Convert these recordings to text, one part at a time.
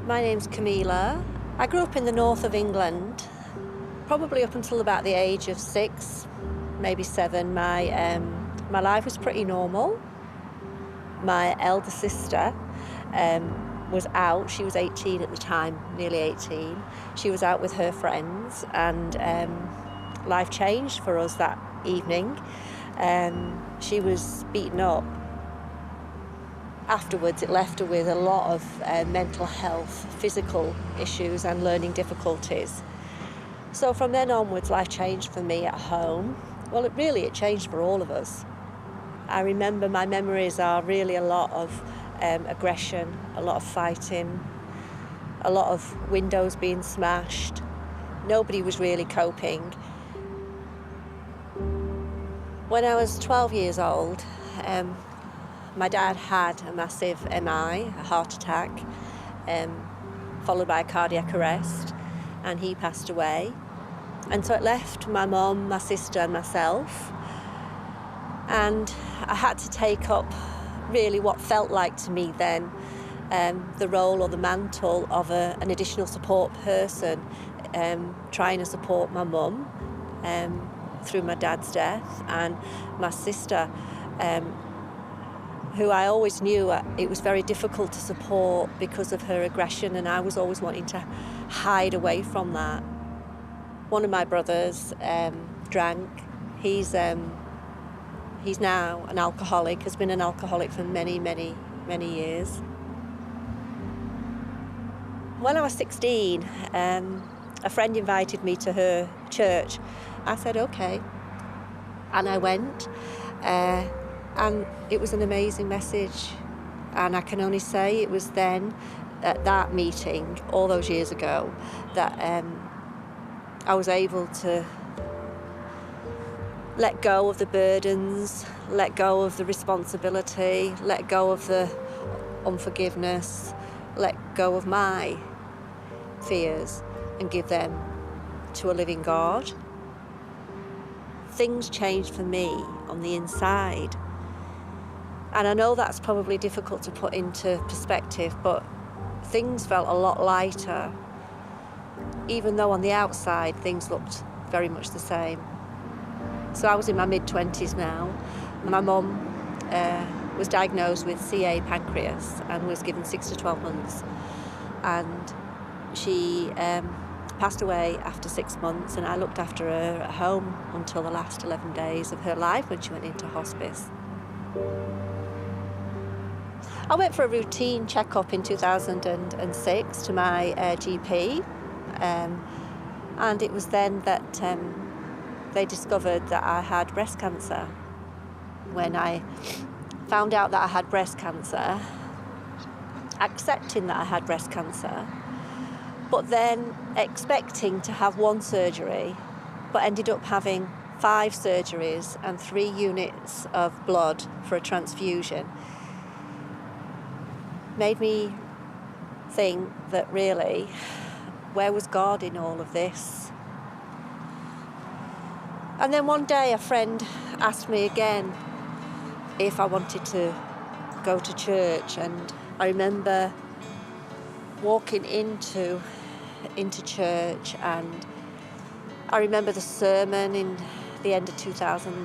My name's Camilla. I grew up in the north of England, probably up until about the age of 6, maybe 7. My life was pretty normal. My elder sister was out. She was 18 at the time, nearly 18. She was out with her friends, and life changed for us that evening. She was beaten up. Afterwards, it left her with a lot of mental health, physical issues and learning difficulties. So from then onwards, life changed for me at home. Well, it changed for all of us. I remember my memories are really a lot of aggression, a lot of fighting, a lot of windows being smashed. Nobody was really coping. When I was 12 years old, my dad had a massive MI, a heart attack, followed by a cardiac arrest, and he passed away. And so it left my mum, my sister and myself. And I had to take up really what felt like to me then the role or the mantle of an additional support person, trying to support my mum through my dad's death, and my sister, who I always knew it was very difficult to support because of her aggression, and I was always wanting to hide away from that. One of my brothers drank. He's now an alcoholic, has been an alcoholic for many, many, many years. When I was 16, a friend invited me to her church. I said, okay. And I went. And it was an amazing message. And I can only say it was then, at that meeting, all those years ago, that I was able to let go of the burdens, let go of the responsibility, let go of the unforgiveness, let go of my fears and give them to a living God. Things changed for me on the inside. And I know that's probably difficult to put into perspective, but things felt a lot lighter, even though on the outside things looked very much the same. So I was in my mid-20s now. My mum was diagnosed with CA pancreas and was given 6 to 12 months. And she passed away after 6 months, and I looked after her at home until the last 11 days of her life when she went into hospice. I went for a routine checkup in 2006 to my GP, and it was then that they discovered that I had breast cancer. When I found out that I had breast cancer, accepting that I had breast cancer, but then expecting to have 1 surgery, but ended up having 5 surgeries and 3 units of blood for a transfusion, made me think that really, where was God in all of this? And then one day a friend asked me again if I wanted to go to church, and I remember walking into church, and I remember the sermon in the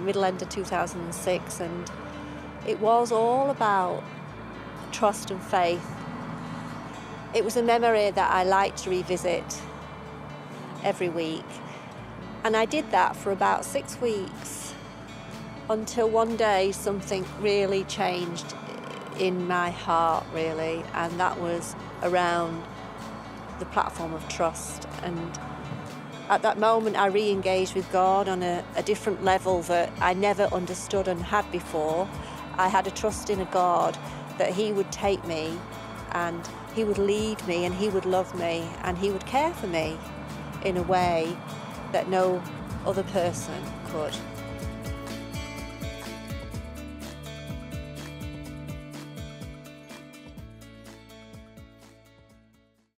middle end of 2006, and it was all about trust and faith. It was a memory that I like to revisit every week. And I did that for about 6 weeks until one day something really changed in my heart, really, and that was around the platform of trust. And at that moment I re-engaged with God on a different level that I never understood and had before. I had a trust in a God that He would take me and He would lead me and He would love me and He would care for me in a way that no other person could.